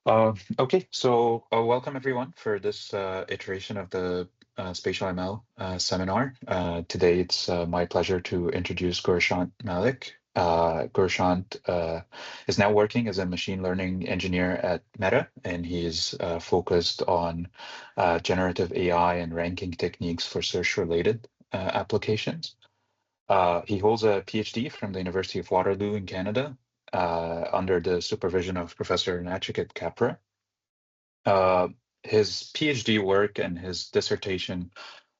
Okay, so welcome everyone for this iteration of the Spatial ML seminar. Today it's my pleasure to introduce Gurshaant Malik. Gurshaant is now working as a machine learning engineer at Meta, and he is focused on generative AI and ranking techniques for search-related applications. He holds a PhD from the University of Waterloo in Canada under the supervision of Professor Nachiket Kapra. Uh, his PhD work and his dissertation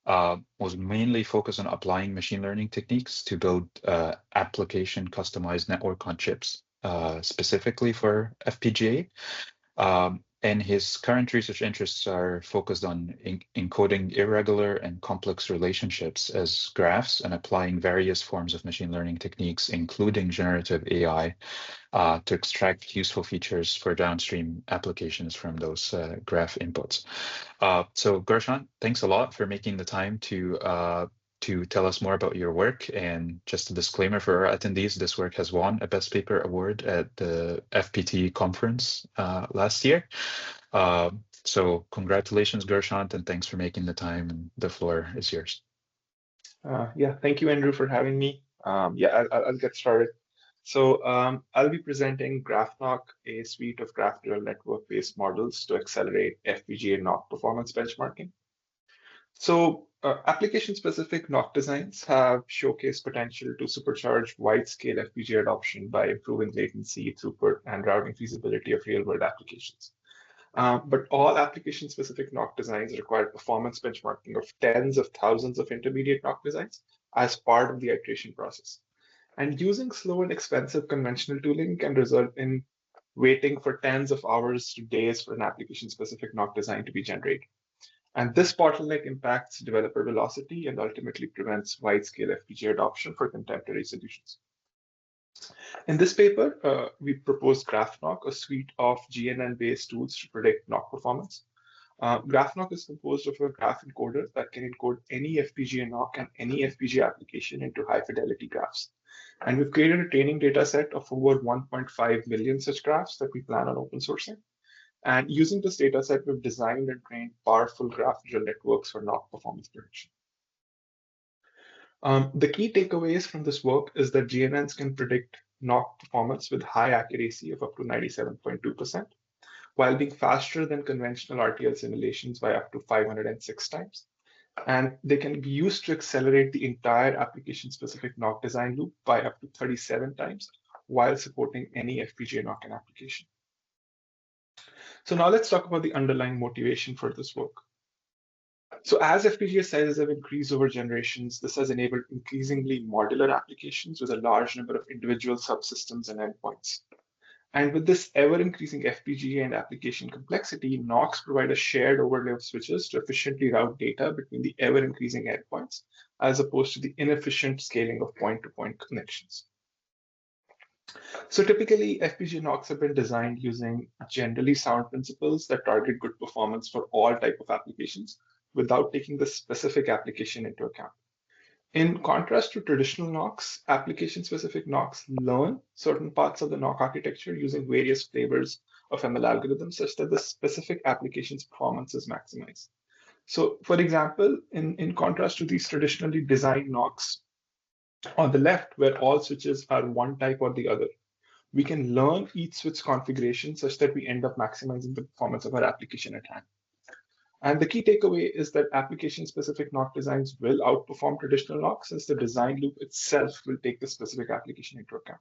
was mainly focused on applying machine learning techniques to build application customized network on chips, specifically for FPGA. And his current research interests are focused on encoding irregular and complex relationships as graphs and applying various forms of machine learning techniques, including generative AI, to extract useful features for downstream applications from those graph inputs. So Gurshaant, thanks a lot for making the time to tell us more about your work. And just a disclaimer for our attendees, this work has won a Best Paper Award at the FPT conference last year. So congratulations, Gurshaant, and thanks for making the time. And the floor is yours. Yeah, thank you, Andrew, for having me. I'll get started. So I'll be presenting GraphNoC, a suite of graph neural network-based models to accelerate FPGA NoC performance benchmarking. So application-specific NoC designs have showcased potential to supercharge wide-scale FPGA adoption by improving latency, throughput, and routing feasibility of real-world applications. But all application-specific NoC designs require performance benchmarking of tens of thousands of intermediate NoC designs as part of the iteration process. And using slow and expensive conventional tooling can result in waiting for tens of hours to days for an application-specific NoC design to be generated. And this bottleneck impacts developer velocity and ultimately prevents wide-scale FPGA adoption for contemporary solutions. In this paper, we propose GraphNoC, a suite of GNN-based tools to predict NoC performance. GraphNoC is composed of a graph encoder that can encode any FPGA NoC and any FPGA application into high-fidelity graphs. And we've created a training data set of over 1.5 million such graphs that we plan on open sourcing. And using this data set, we've designed and trained powerful graph neural networks for NoC performance prediction. The key takeaways from this work is that GNNs can predict NoC performance with high accuracy of up to 97.2%, while being faster than conventional RTL simulations by up to 506 times. And they can be used to accelerate the entire application-specific NoC design loop by up to 37 times, while supporting any FPGA NoC application. So now let's talk about the underlying motivation for this work. So as FPGA sizes have increased over generations, this has enabled increasingly modular applications with a large number of individual subsystems and endpoints. And with this ever-increasing FPGA and application complexity, NoCs provide a shared overlay of switches to efficiently route data between the ever-increasing endpoints, as opposed to the inefficient scaling of point-to-point connections. So typically, FPGA NoCs have been designed using generally sound principles that target good performance for all types of applications without taking the specific application into account. In contrast to traditional NoCs, application-specific NoCs learn certain parts of the NoC architecture using various flavors of ML algorithms such that the specific application's performance is maximized. So for example, in contrast to these traditionally designed NoCs on the left, where all switches are one type or the other, we can learn each switch configuration such that we end up maximizing the performance of our application at hand. And the key takeaway is that application-specific NoC designs will outperform traditional NoCs since the design loop itself will take the specific application into account.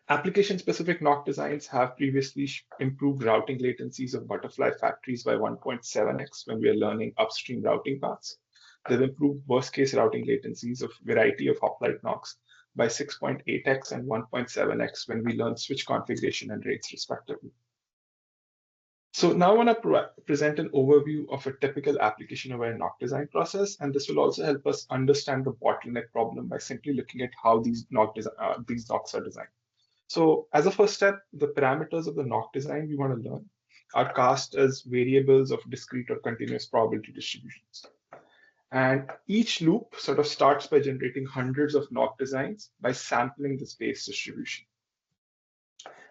Application-specific NoC designs have previously improved routing latencies of butterfly factories by 1.7x when we are learning upstream routing paths. They've improved worst-case routing latencies of a variety of hoplite NoCs by 6.8x and 1.7x when we learn switch configuration and rates respectively. So now I want to present an overview of a typical application-aware NoC design process, and this will also help us understand the bottleneck problem by simply looking at how these NoCs are designed. So as a first step, the parameters of the NoC design we want to learn are cast as variables of discrete or continuous probability distributions. And each loop sort of starts by generating hundreds of NoC designs by sampling the space distribution.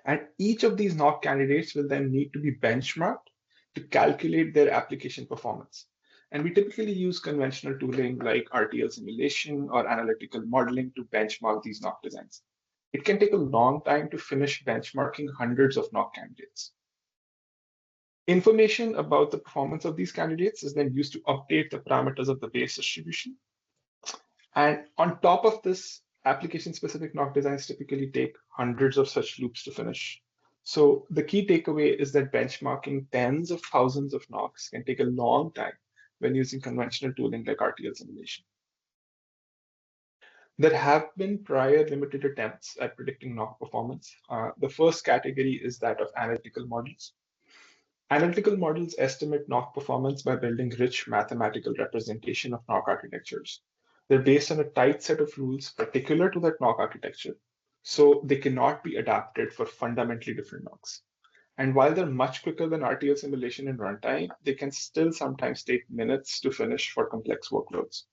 And each of these NoC candidates will then need to be benchmarked to calculate their application performance. And we typically use conventional tooling like RTL simulation or analytical modeling to benchmark these NoC designs. It can take a long time to finish benchmarking hundreds of NoC candidates. Information about the performance of these candidates is then used to update the parameters of the base distribution. And on top of this, application-specific NoC designs typically take hundreds of such loops to finish. So the key takeaway is that benchmarking tens of thousands of NoCs can take a long time when using conventional tooling like RTL simulation. There have been prior limited attempts at predicting NoC performance. The first category is that of analytical models. Analytical models estimate NoC performance by building rich mathematical representation of NoC architectures. They're based on a tight set of rules particular to that NoC architecture, so they cannot be adapted for fundamentally different NoCs. And while they're much quicker than RTL simulation in runtime, they can still sometimes take minutes to finish for complex workloads.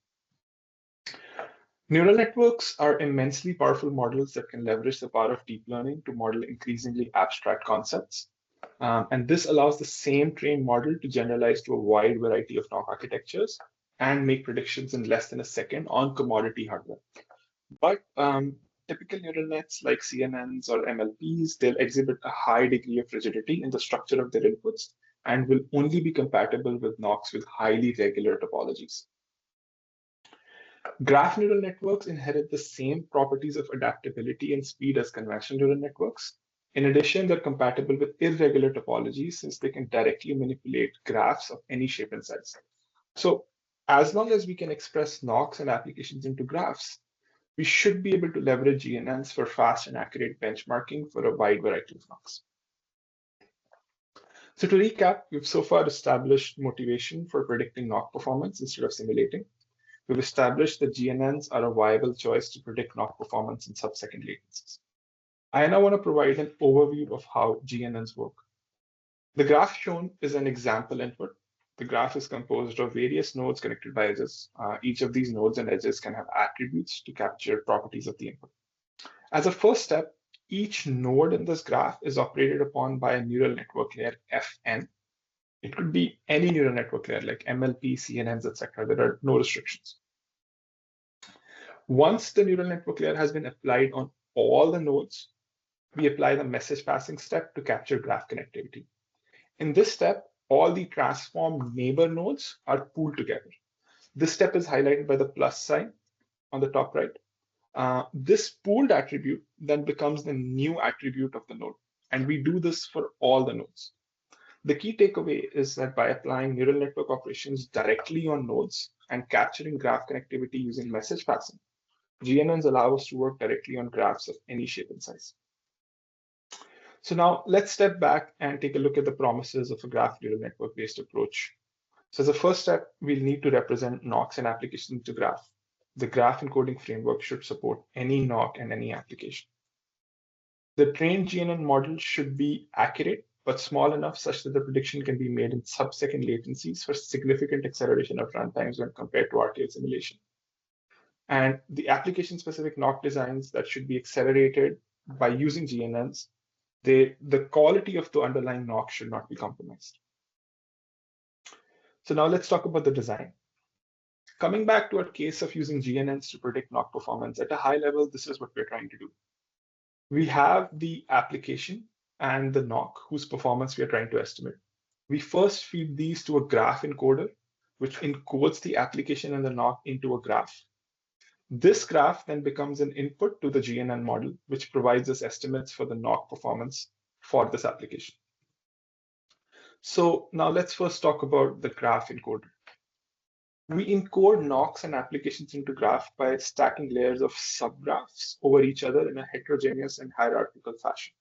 Neural networks are immensely powerful models that can leverage the power of deep learning to model increasingly abstract concepts. And this allows the same trained model to generalize to a wide variety of NoC architectures and make predictions in less than a second on commodity hardware. But typical neural nets like CNNs or MLPs, they'll exhibit a high degree of rigidity in the structure of their inputs and will only be compatible with NoCs with highly regular topologies. Graph neural networks inherit the same properties of adaptability and speed as conventional neural networks. In addition, they're compatible with irregular topologies since they can directly manipulate graphs of any shape and size. So as long as we can express NoCs and applications into graphs, we should be able to leverage GNNs for fast and accurate benchmarking for a wide variety of NoCs. So to recap, we've so far established motivation for predicting NoC performance instead of simulating. We've established that GNNs are a viable choice to predict NoC performance in sub-second latencies. I now want to provide an overview of how GNNs work. The graph shown is an example input. The graph is composed of various nodes connected by edges. Each of these nodes and edges can have attributes to capture properties of the input. As a first step, each node in this graph is operated upon by a neural network layer, Fn. It could be any neural network layer like MLP, CNNs, etc. There are no restrictions. Once the neural network layer has been applied on all the nodes, we apply the message passing step to capture graph connectivity. In this step, all the transformed neighbor nodes are pooled together. This step is highlighted by the plus sign on the top right. This pooled attribute then becomes the new attribute of the node, and we do this for all the nodes. The key takeaway is that by applying neural network operations directly on nodes and capturing graph connectivity using message passing, GNNs allow us to work directly on graphs of any shape and size. So now let's step back and take a look at the promises of a graph neural network-based approach. So as a first step, we'll need to represent NoCs and applications to graph. The graph encoding framework should support any NoC and any application. The trained GNN model should be accurate, but small enough such that the prediction can be made in sub-second latencies for significant acceleration of runtimes when compared to RTL simulation. And the application-specific NoC designs that should be accelerated by using GNNs, the quality of the underlying NoC should not be compromised. So now let's talk about the design. Coming back to our case of using GNNs to predict NoC performance, at a high level, this is what we're trying to do. We have the application and the NoC whose performance we are trying to estimate. We first feed these to a graph encoder, which encodes the application and the NoC into a graph. This graph then becomes an input to the GNN model, which provides us estimates for the NoC performance for this application. So now let's first talk about the graph encoder. We encode NoCs and applications into graph by stacking layers of subgraphs over each other in a heterogeneous and hierarchical fashion.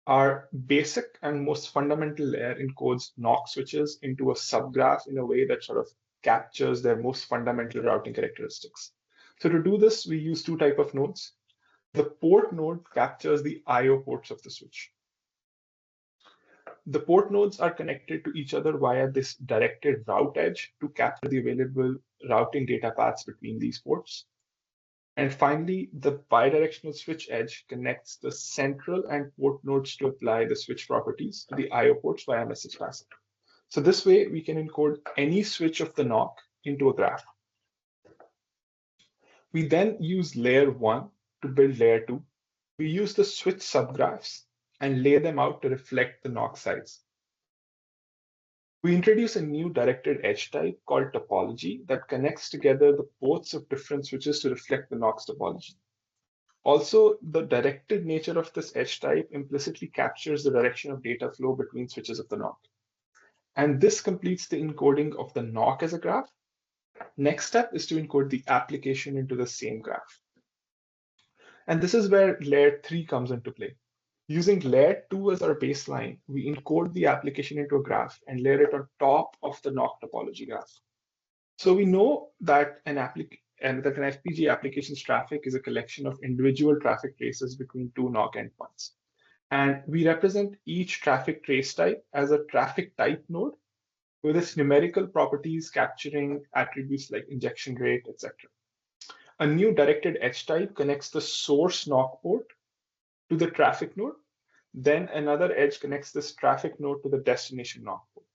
Our basic and most fundamental layer encodes NoC switches into a subgraph in a way that sort of captures their most fundamental routing characteristics. So to do this, we use two types of nodes. The port node captures the I/O ports of the switch. The port nodes are connected to each other via this directed route edge to capture the available routing data paths between these ports. And finally, the bidirectional switch edge connects the central and port nodes to apply the switch properties to the I/O ports via message passing. So this way, we can encode any switch of the NoC into a graph. We then use layer 1 to build layer 2. We use the switch subgraphs and lay them out to reflect the NoC size. We introduce a new directed edge type called topology that connects together the ports of different switches to reflect the NoC's topology. Also, the directed nature of this edge type implicitly captures the direction of data flow between switches of the NoC. And this completes the encoding of the NoC as a graph. Next step is to encode the application into the same graph. And this is where layer 3 comes into play. Using layer 2 as our baseline, we encode the application into a graph and layer it on top of the NoC topology graph. So we know that an FPGA application's traffic is a collection of individual traffic traces between two NoC endpoints. And we represent each traffic trace type as a traffic type node with its numerical properties capturing attributes like injection rate, etc. A new directed edge type connects the source NoC port to the traffic node. Then another edge connects this traffic node to the destination NoC port.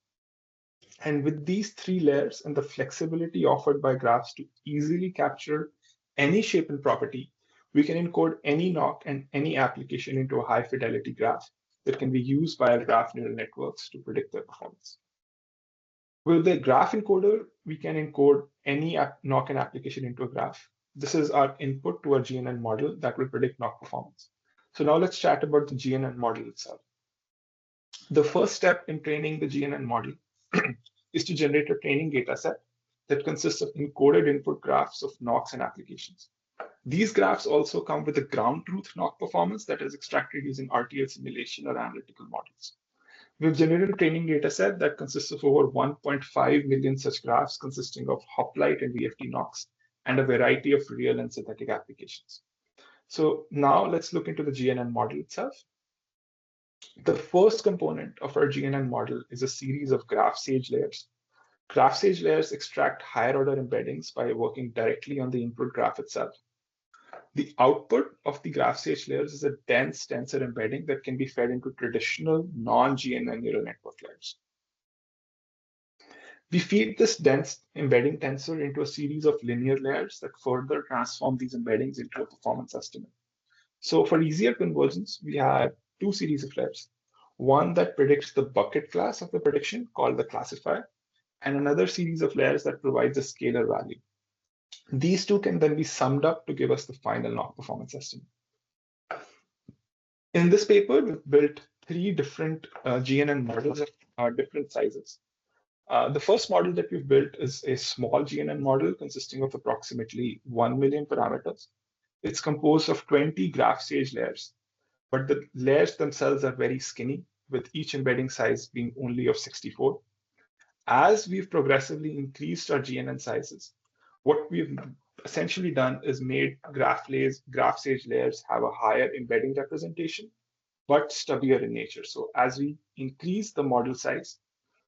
And with these three layers and the flexibility offered by graphs to easily capture any shape and property, we can encode any NoC and any application into a high fidelity graph that can be used by our graph neural networks to predict their performance. With the graph encoder, we can encode any NoC and application into a graph. This is our input to our GNN model that will predict NoC performance. So now let's chat about the GNN model itself. The first step in training the GNN model is to generate a training data set that consists of encoded input graphs of NoCs and applications. These graphs also come with a ground truth NoC performance that is extracted using RTL simulation or analytical models. We've generated a training data set that consists of over 1.5 million such graphs consisting of hoplite and VFD NoCs and a variety of real and synthetic applications. So now let's look into the GNN model itself. The first component of our GNN model is a series of GraphSage layers. GraphSage layers extract higher order embeddings by working directly on the input graph itself. The output of the GraphSage layers is a dense tensor embedding that can be fed into traditional non-GNN neural network layers. We feed this dense embedding tensor into a series of linear layers that further transform these embeddings into a performance estimate. So for easier convergence, we have two series of layers. One that predicts the bucket class of the prediction called the classifier, and another series of layers that provides a scalar value. These two can then be summed up to give us the final NoC performance estimate. In this paper, we've built three different GNN models of different sizes. The first model that we've built is a small GNN model consisting of approximately 1 million parameters. It's composed of 20 GraphSage layers, but the layers themselves are very skinny, with each embedding size being only of 64. As we've progressively increased our GNN sizes, what we've essentially done is made GraphSage layers have a higher embedding representation, but stubbier in nature. So as we increase the model size,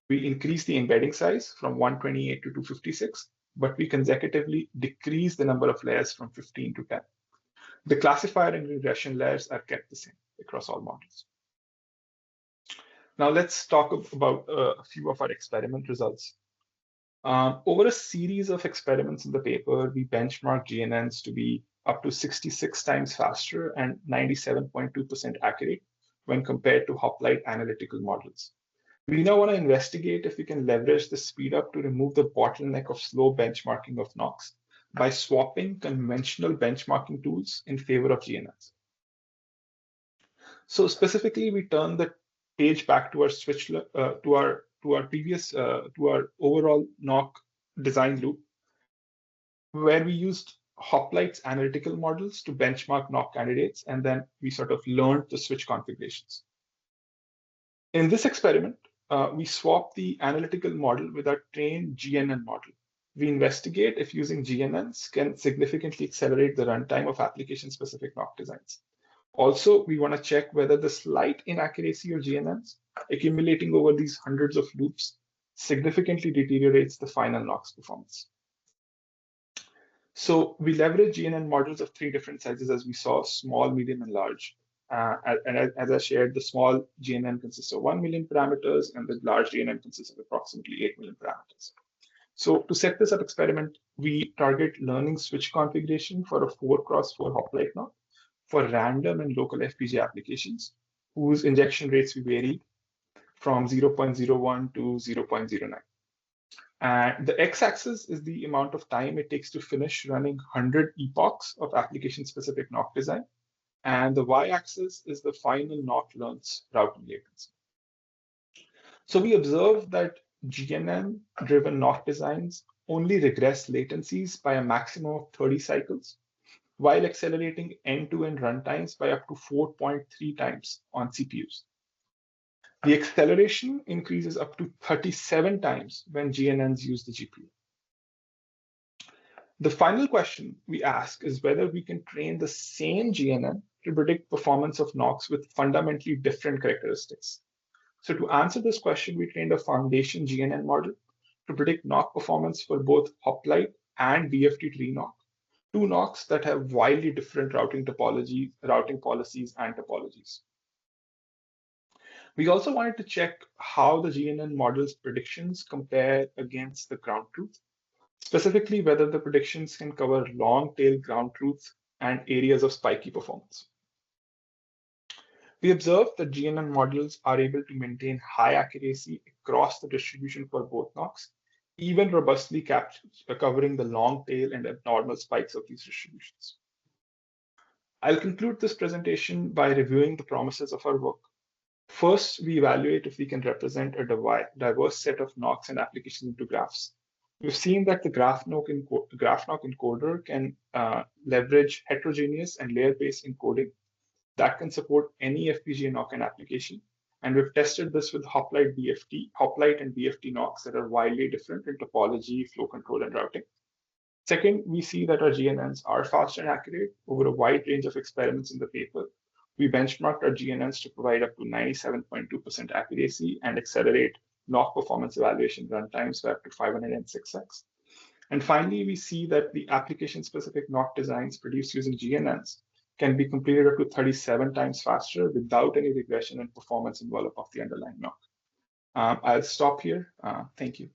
we increase the embedding size from 128 to 256, but we consecutively decrease the number of layers from 15 to 10. The classifier and regression layers are kept the same across all models. Now let's talk about a few of our experiment results. Over a series of experiments in the paper, we benchmark GNNs to be up to 66 times faster and 97.2% accurate when compared to hoplite analytical models. We now want to investigate if we can leverage the speed up to remove the bottleneck of slow benchmarking of NoCs by swapping conventional benchmarking tools in favor of GNNs. So specifically, we turn the page back to our switch to our overall NoC design loop, where we used hoplite's analytical models to benchmark NoC candidates, and then we sort of learned the switch configurations. In this experiment, we swap the analytical model with our trained GNN model. We investigate if using GNNs can significantly accelerate the runtime of application-specific NoC designs. Also, we want to check whether the slight inaccuracy of GNNs accumulating over these hundreds of loops significantly deteriorates the final NoC's performance. So we leverage GNN models of three different sizes, as we saw: small, medium, and large. As I shared, the small GNN consists of 1 million parameters, and the large GNN consists of approximately 8 million parameters. So to set this up experiment, we target learning switch configuration for a 4x4 hoplite NoC for random and local FPGA applications, whose injection rates we varied from 0.01 to 0.09. And the x-axis is the amount of time it takes to finish running 100 epochs of application-specific NoC design. And the y-axis is the final NoC learns routing latency. So we observed that GNN-driven NoC designs only regress latencies by a maximum of 30 cycles, while accelerating end-to-end runtimes by up to 4.3 times on CPUs. The acceleration increases up to 37 times when GNNs use the GPU. The final question we ask is whether we can train the same GNN to predict performance of NoCs with fundamentally different characteristics. So to answer this question, we trained a foundation GNN model to predict NoC performance for both hoplite and BFT tree NoC, two NoCs that have wildly different routing policies, and topologies. We also wanted to check how the GNN model's predictions compare against the ground truth, specifically whether the predictions can cover long-tail ground truth and areas of spiky performance. We observed that GNN models are able to maintain high accuracy across the distribution for both NoCs, even robustly covering the long tail and abnormal spikes of these distributions. I'll conclude this presentation by reviewing the promises of our work. First, we evaluate if we can represent a diverse set of NoCs and applications into graphs. We've seen that the GraphNoC encoder can leverage heterogeneous and layer-based encoding that can support any FPGA NoC and application. And we've tested this with hoplite and BFT NoCs that are wildly different in topology, flow control, and routing. Second, we see that our GNNs are fast and accurate over a wide range of experiments in the paper. We benchmarked our GNNs to provide up to 97.2% accuracy and accelerate NoC performance evaluation runtimes by up to 506x. And finally, we see that the application-specific NoC designs produced using GNNs can be completed up to 37 times faster without any regression in performance envelope of the underlying NoC. I'll stop here. Thank you.